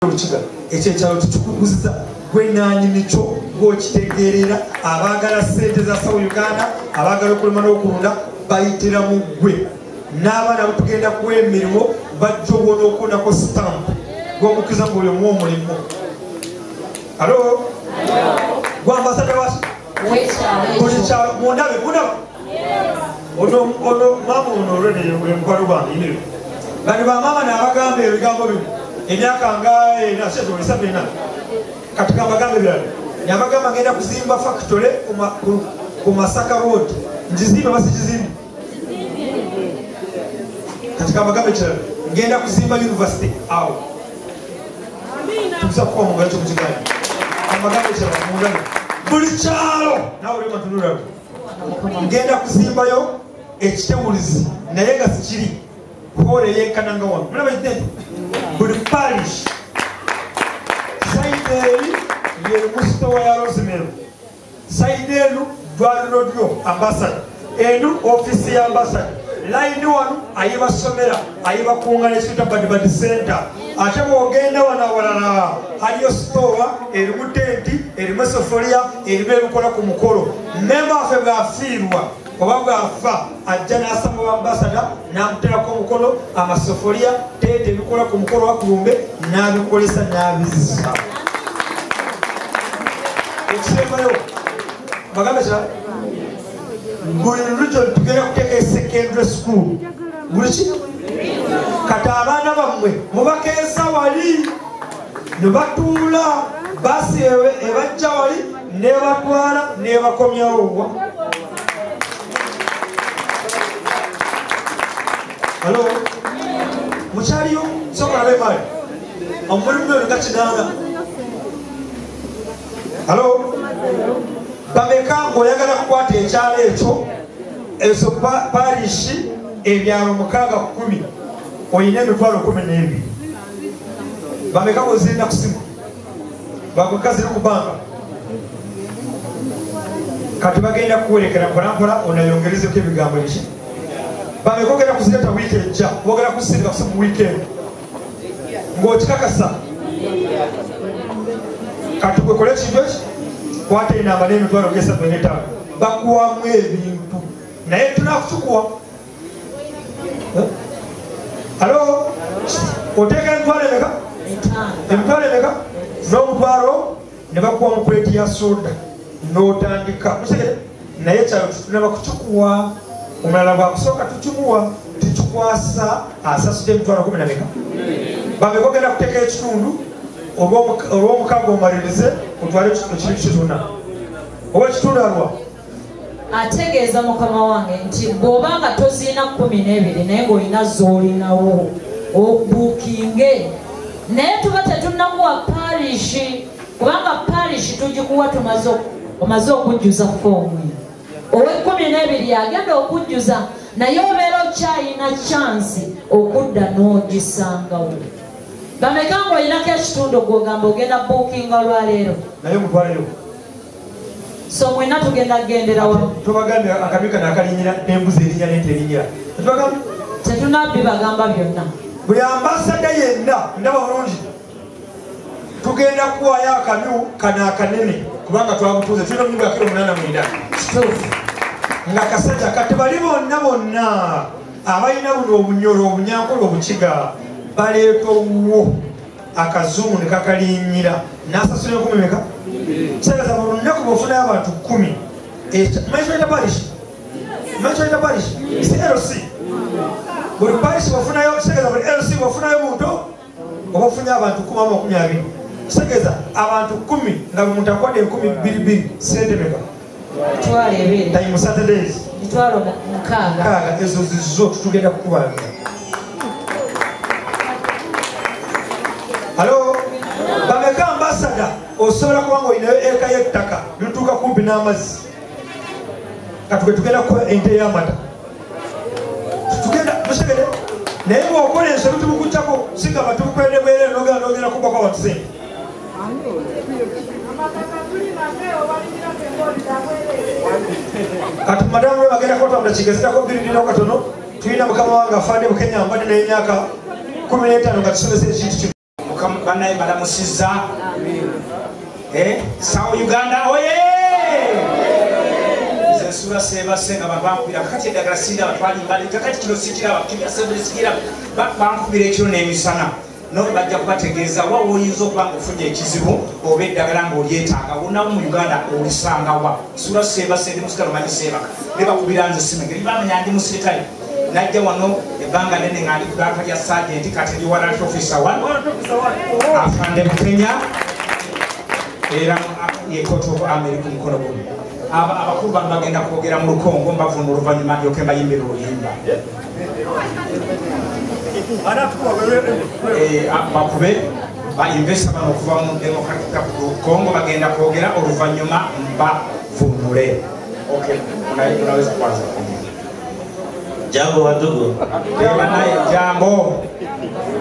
Urukiga ekyalo tutukuguza gwenanyi mico gwokitegerera abagala sente za South Uganda abagala okulima n'okulunda bayitira mu gwe n'abaana batugenda kuwa emirimu bajja obona okundako stamp gw'omukiza buli omu omulimo. Alo gwambasada wasi buli kyalo mundabe ono mama ono olwedde enkwalo gwange bali bamama n'abagamba ebigambo bino emyaka nga enasatu olisabina katika magambo byalo nyamagamba ngenda kuzimba factory ku Masaka Road njizimbe basi jizimbe katika magambo cyalo ngenda kuzimba university awo tuza kwa mungu yacho mjigani amagambo cyalo mundani buli cyalo nawe uri matunura ngenda kuzimba yo ekitebulizi naye nga sikiri hore yekananga wangu muna bajideni buli parish saideli ye mustawa ya Rosemary saidelu dwalino dio ambassador enu ofisi ya ambassador line wanu ayiba somera ayiba kuungana ekita badi center ate bwogenda wanawalala haliyo store erimu tenti erimu sofolia erimu ebikola ku mukolo memba afe bwafiirwa oba bwafa ajja n'asaba wa ambassador n'amuterako omukono amasofolia tente ebikola ku mukolo wakulumbe n'abikolesa n'abizisa ekisembayo bagambe kira buli region tugenda kuteeka secondary school buli ki kati abaana bammwe mubakeesa wali ne batuula basi ebajja wali nebatwala nebakomyawo. Halo muchaliyo sokola bemali omulimu ono gakinanga. Halo bameka ngoyagala kukwata ekyalo ekyo ezo parishi ebyalo 610 oyina emitwalo 12 bameka bozirina kusimu bakukazi n'okubanga kati bagenda kuwerekera mpolampola onayongerezeko ebigambo biki bamekogera kuzileta weekend ja wogera kusinga kusimu weekend ng'okikakasa kati kwekole ekintu eki kwata enamba n'emitwalo gesatu n'etaano bakuwamu ebintu naye tunakukikuwa. Halo oteeka emitwalo emeka n'omutwalo ne bakuwa mu kuleti ya soda n'otandika musegere naye kyalo tutunaba kukikuwa omulala bwakusooka tukimuwa tukikwasa asasudde emitwalo 10 bamekogenda kuteeka ekitundu olw'omukaaga omalirize otwale ekintu kituna oba ekitundu alwa ategeeza mukama wange nti bw'obanga tozina 12 naye ng'olina z'olinawo obuukinge naye tuba tetunnakuwa parishi kubanga parishi tugikuwa omaze okujjuza foomu owe12 agenda okujjuza naye obeera okyayina chansi okudda n'ogisangawo. Bameka ng'olinako ekitundu gw'ogamba ogenda buukinga olwaleero naye omutwaleyo so mwena tugenda kugendera wamu tubagambe akamika nakalinyira n'embuzi erinya n'ente erinyira tetunabbi bagamba byonna buli ambasada yenna ndaba bulungi tugenda kuwayo akamyu kano akanene kubanga twabutuuze tulina omunyumba ya kilo 89 kituufu nga kasajja kati bali bonna abalina buno obunyolo obunyankolo obukiga baleeta owuwo akazungu ne kakalinyira n'asasula 10 meka kisegaza buli lunaku bweofunayo abantu 10 manchita parish si LC buli parish bweofunayo kisegaza buli LC bweofunayo buto oba ofunye abantu 10 kisegaza abantu 10 nga buli muntu akwadde 10 sente meka time Saturdays mitwalo 6 ezo zizo tutugenda kukubanga. Halo bameka ambasada osobola kubanga olinayo eka y'ettaka lutuuka kumpi n'amazzi katuge tugenda kuba ente y'amata tugenda musegere naye bw'okola ensobi tumukutyako singa batukwende bwerere nogenda kubako abantu sente kati madamu we bagenda kwatambula kigezitako biridinako katono tulina mukama wange afande Bukenya mbadde naye emyaka 15 nga tusomesa ekintu kino banaye balamusizza South Uganda oye sura seba senga babampira kakati eddagala sira batwali mbali kakati kino sikiraba kibya sebuli sikiraba bampira ekiro n'emisana no bajja kubategeeza wa oyinza okuba ng'ofunye ekizibu oba eddagala ng'olyetaaga wonawo mu Uganda olisanga wa sura seba sendi musikalo manyi seba ne bakubira nze simu engeri bamanya ndi musirikale najja wano ebbanga nene nga ndi ku ddaaka lya sergeant kati ndi warrant officer wano afande mu Kenya era ye court of America mukono gumu abakulu bano bagenda kwogera mu Lukongo mbavuna oluvannyuma ndyoke mbayimbira oluyimba bakube bainvesta bano okuva mu Democratic Congo bagenda kwogera oluvannyuma mbavunule. Unaweza kwanza. Jambo wandugu. Jambo.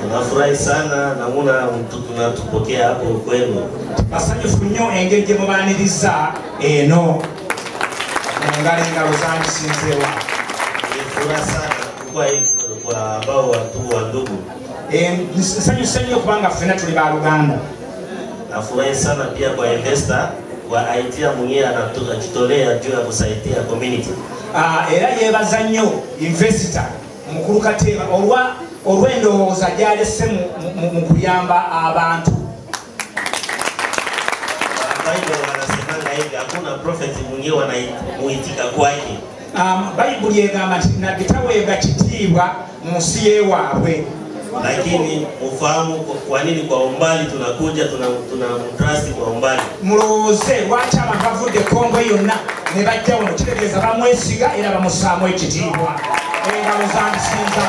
Tunafurahi sana namuna tunatupokea hapo kwenu. Basanyufu nnyo engeri gye mubaaniriza eno ngale ngalo zange sinzewa. Nifurahi sana kwa ambao watu wa ndugu. Nsanyusa nnyo kubanga ffenna tuli ba Luganda. Nafurahi sana pia kwa investor wa idea mwenyewe anajitolea juu ya kusaidia community. Era yebaza nnyo investor mukulu Kateeba olw'endowooza gy'alese mu kuyamba abantu. Wanasemanga hivi hakuna prophet mwenyewe wanamuitika kwake. Bayibuli egamba nti nabbi taweebwa kitiibwa mu nsi y'ewaabwe. Lakini ufahamu kwa nini kwa umbali tunakuja tunamtrust kwa umbali. Mulowooze lwaki abantu bavudde Kongo yonna ne bajja wano kitegeeza bamwesiga era bamusaamu ekitiibwa. Engalo zandisinza.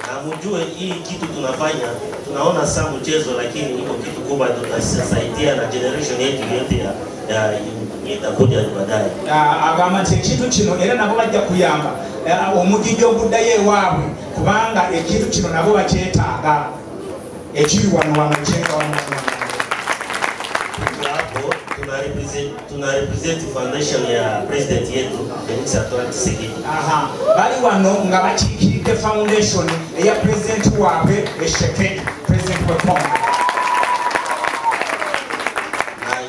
Na mjue hii kitu tunafanya tunaona saa mchezo, lakini iko kitu kubwa tutasaidia na generation yetu yote itakuja baadaye. Agamba nti ekintu kino era nabo bajja kuyamba omugijjo oguddayo ewaabwe kubanga ekintu kino nabo bakyetaaga ekiri wano kyenga wano. Hapo tuna represent foundation ya president yetu Felix Antoine Tshisekedi. Bali wano nga bakiikiridde foundation eya president waabwe Tshisekedi, president wa Congo.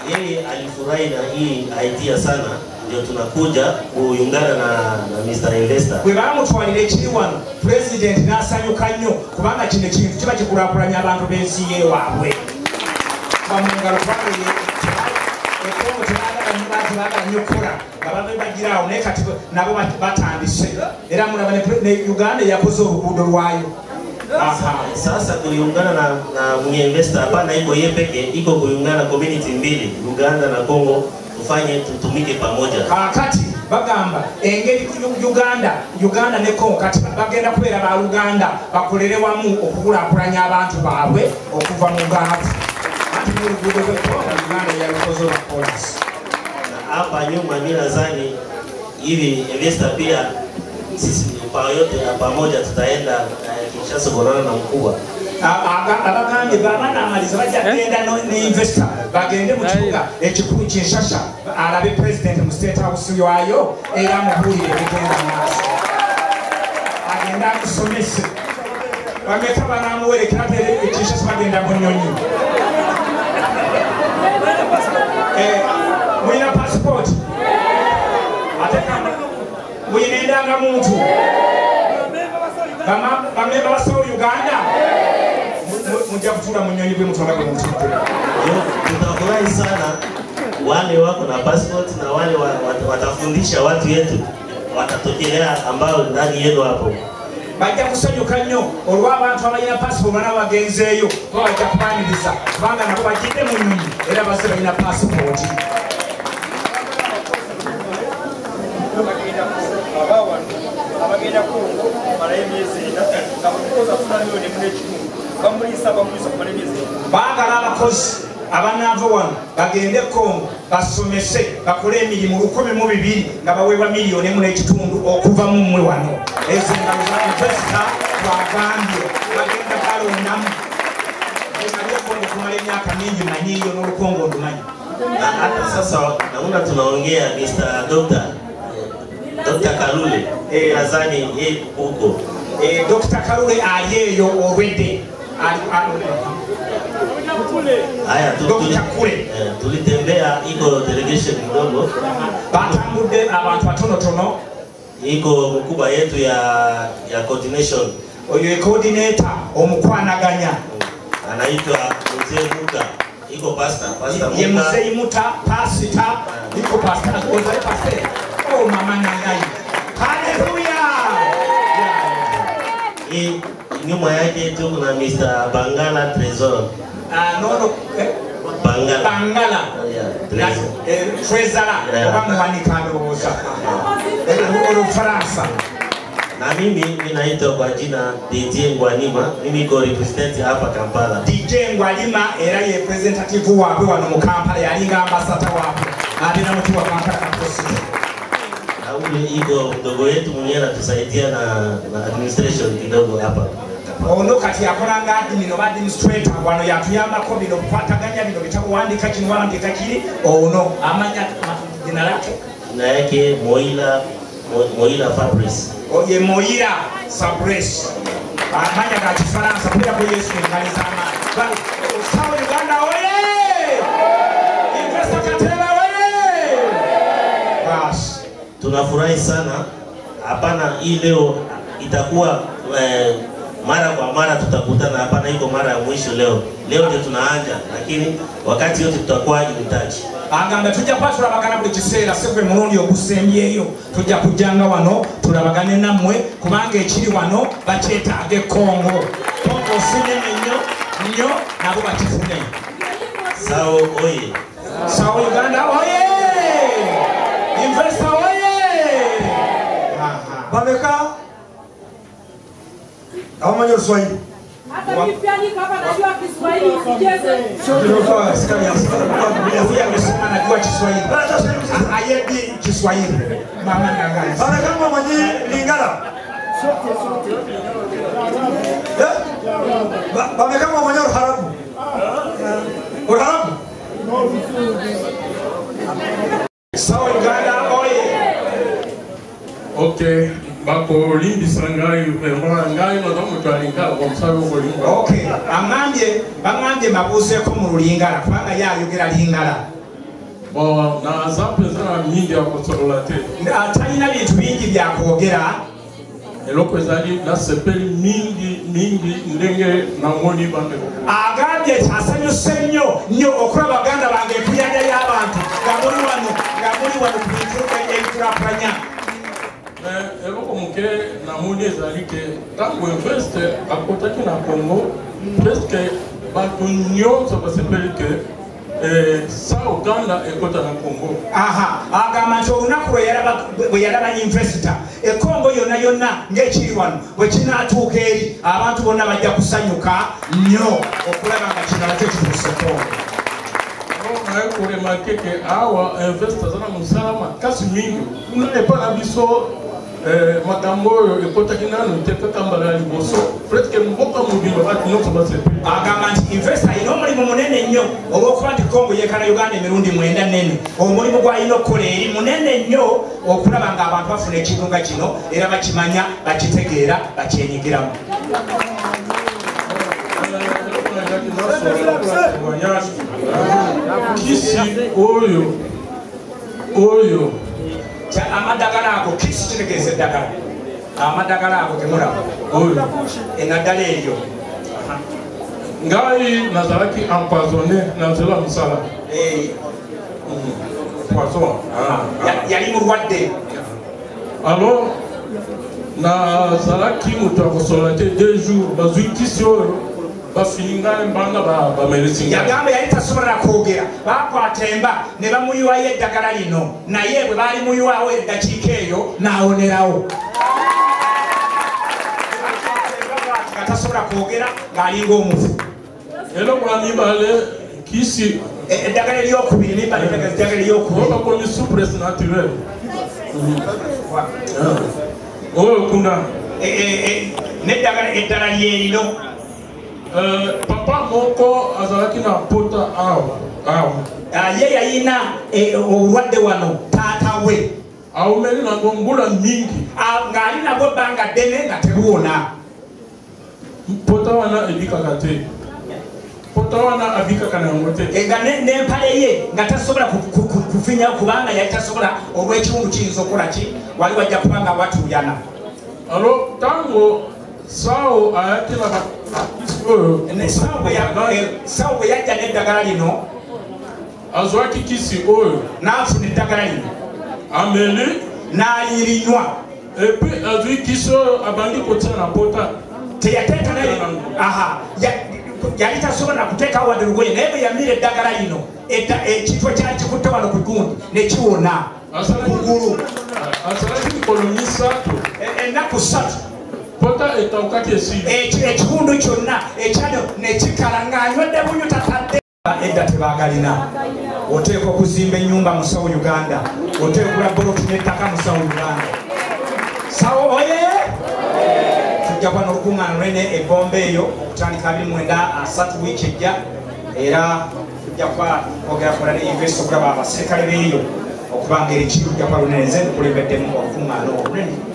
Yeye alifurahi na hii idea sana, ndio tunakuja kuungana na Mr. Investor. Bwe bamutwalira ekiri wano president n'asanyuka nnyo kubanga kino ekintu kiba kikulaakulanya abantu b'ensi y'ewaabwe. Bamungalo twalire ekongo tebaagala nnyo kukola nga babagiraawo naye kati nabo batandise era mulaba ne Uganda yakoze oluguudo lwayo. Sasa kuungana na mwenye investor hapana iko yeye peke, iko kuungana community mbili Uganda na Congo tufanye tutumike pamoja. Kakati bagamba engeri Uganda ne Congo kati bagenda kubeera ba Uganda bakolere wamu okukulaakulanya abantu baabwe okuva mu ngaafu. Ati mu luguudo lwe Congo Uganda yalikoze olukolasi. Hapa nyuma mimi nadhani hivi investor pia sisi kwa yote pamoja tutaenda Kinshasa kuonana na mkubwa. Abagambye bamanamaliza bajja kugenda ne investor bagende mu kibuga ekikulu Kinshasa alabe president mu state house yayo era mubuulire ebigenda maaso. Agenda akusomese bameka banamuwerekera Kinshasa bagenda mu nnyonyi. Mulina passport? Mulina endangamuntu? Bamemba basawo Uganda? Mujja kutuula mu nnyonyi bwe mutwala bwe mutudde. Tutafurahi sana wale wako na passport na wale watafundisha watu yetu watatokelea ambao ndani yenu hapo. Bajja kusanyuka nnyo olw'abantu abalina passport bana bagenzeeyo bajja kubaaniriza kubanga nabo bajjidde mu nnyonyi era bazze balina passport. Baagala abakozi abanaava wano bagende Congo basomese bakole emirimu 1,200 nga baweebwa $1,500,000 okuva mu mmwe wano. Ezo engalo za investor twagambye bagenda balondamu. Eyo Congo kumala emyaka mingi manyiyo n'olukongo ndumanyi. Hata sasa naona tunaongea Mr. Dr. Kalule nadhani yeye huko Dr. Karule aliyeyo already. Haya tulitembea iko delegation kidogo. Batambude abantu batono tono. Iko mkubwa yetu ya coordination. Oyo coordinator omukwanaganya. Anaitwa Mzee Muta. Iko pastor Muta. Ye Mzee Muta pastor. Iko pastor. Oh mama nangai. Hallelujah. Nyuma yake tuko na Mr. Bangala Trezor. No. Bangala. Trezor. Obamwani kandoza. Fransa. Na mimi naitwa kwa jina DJ Ngwanima. Mimi ko represent hapa Kampala. DJ Ngwanima era ye representative wape wano mu Kampala yalinga ambassador wape. Abina mtu wa Kampala Capital. Ule iko mdogo yetu mwenyewe anatusaidia na administration kidogo hapa. Ono kati yakolanga admin no administrator wano yatuyamba ko bino kupataganya bino bitabo wandika kino wandika kiri ono amanya jina lake na yake Moira Fabrice. Oye Moira Fabrice. Amanya ka Kifaransa kuja kwa Yesu ngali sana. Sawa Uganda oye! Investor Katela oye! Bas. Tunafurahi sana. Hapana hii leo itakuwa mara kwa mara tutakutana, hapana iko mara ya mwisho leo. Leo ndio tunaanza, lakini wakati yote tutakuwa in touch. Agamba tujja kwatula bagana buli kiseera sekwe murundi ogusembyeyo tujja kujanga wano tulabagane namwe kubanga ekiri wano bakyetaaga Kongo. Kongo sinene nnyo nabo bakifune. Sao oye. Sao Uganda oye. Investor oye. Bameka Amanyo Swahili. Hata mipyani kama najua Kiswahili sijeze. Ndio sikali ya kusema najua Kiswahili. Ayebi Kiswahili. Mama ngangazi. Bameka kama mwenye Lingala. Bameka kama mwenye Harabu. Harabu. Sao Uganda oye. Okay. Bako limbi sangai ngai no domo twalingala kwa msabe ko lingala. Okay, bangambye mabuse ko mu lingala kubanga yayogera lingala. Bo na zape zana mingi akosolola te. Atalina bintu bingi bya kwogera. Eloko ezali na sepeli mingi ndenge namoni bande. Agambye asanyuse nnyo okulaba baganda bange kuyanja y'abantu gamuli wano kubituka ebikulapanya. Eloko muke namoni ezali ke tango investe akotaki na Congo presque bato nyonso basepeli ke sa Uganda ekota na Congo. Agamba nti olunaku bwe yalaba investor Congo yonna ng'ekiri wano bwe kinaatuuka eri abantu bonna bajja kusanyuka nnyo okulaba nga kino nakyo kituuse Congo. Ko remarquer que awa investors na musala makasi mingi unaepa na biso makambo oyo ekotaki nano te katambala liboso presque mboka mobimba bati nyonso basepeli. Agamba nti investor alina omulimu munene nnyo olw'okuba nti Congo yeekana Uganda emirundi 9 nene. Omulimu gw'alina okukola eri munene nnyo okulaba ng'abantu bafuna ekintu nga kino era bakimanya bakitegeera bakyenyigiramu. Kisi oyo amadagala ago kisi kitegeeza eddagala amadagala ago temulaba oyo enaddala eryo ngai nazalaki empoisonné na nzela mosala poison yali mulwadde alors nazalaki moto akosolola te 2 jours bazwi kisi oyo bafinga mbanga bameresinga. Yagamba yali tasobola kwogera bakwata emba ne bamuyiwayo eddagala lino naye bwe baali muyiwawo eddakiika eyo n'awonerawo. Tasobola kwogera ng'alinga omufu. Eloko la mibale kisi eddagala eryokubiri nimbale eddagala eryokubiri bakomi souplesse naturelle oyo kuna n'eddagala eddala lyerino. Papa moko azalaki na pota awa ye yalina obulwadde wano taata we awumeli nango mbula mingi ng'ali nabwo ebbanga ddene nga tebuwona. pota wana ebikaka te pota wana abikaka na yango te nga n'empale ye nga tasobola kufinya kubanga yali tasobola olw'ekiwundu kiyinza okukola ki wali wajja kubanga watuuyana alors ntango Sawo ayatela Sawo bwe yajja n'eddagala lino azwaki kisi oyo n'afuna eddagala lino ameli n'alirinywa epuis azwi kisi oyo abandi kotia na pota teyateeka naye yali tasobola kuteekawo wadde lugoye naye bwe yamira eddagala lino ekifo kyali kikutte wano ku gundi nekiwona kugulu asalaki mikolo 3 ennaku 3 pota etaukaki esili ekiwundu kyonna ekyano nekikala ng'anywedde bunyu tatadde edda tebagalina oteekwa okuzimba ennyumba mu Sawo Uganda oteekwa okula boloti n'ettaka mu Sawo Uganda Sawo oye tujja kuba n'olukuŋŋaana lwene ebbomba eyo okutandika 29 wiiki ejja era tujja kuba kwogera kola ne investi okulaba abasirikale b'eyo okuba ngeri ki tujja kuba lunene nze nkulembeddemu olukuŋŋaana olunene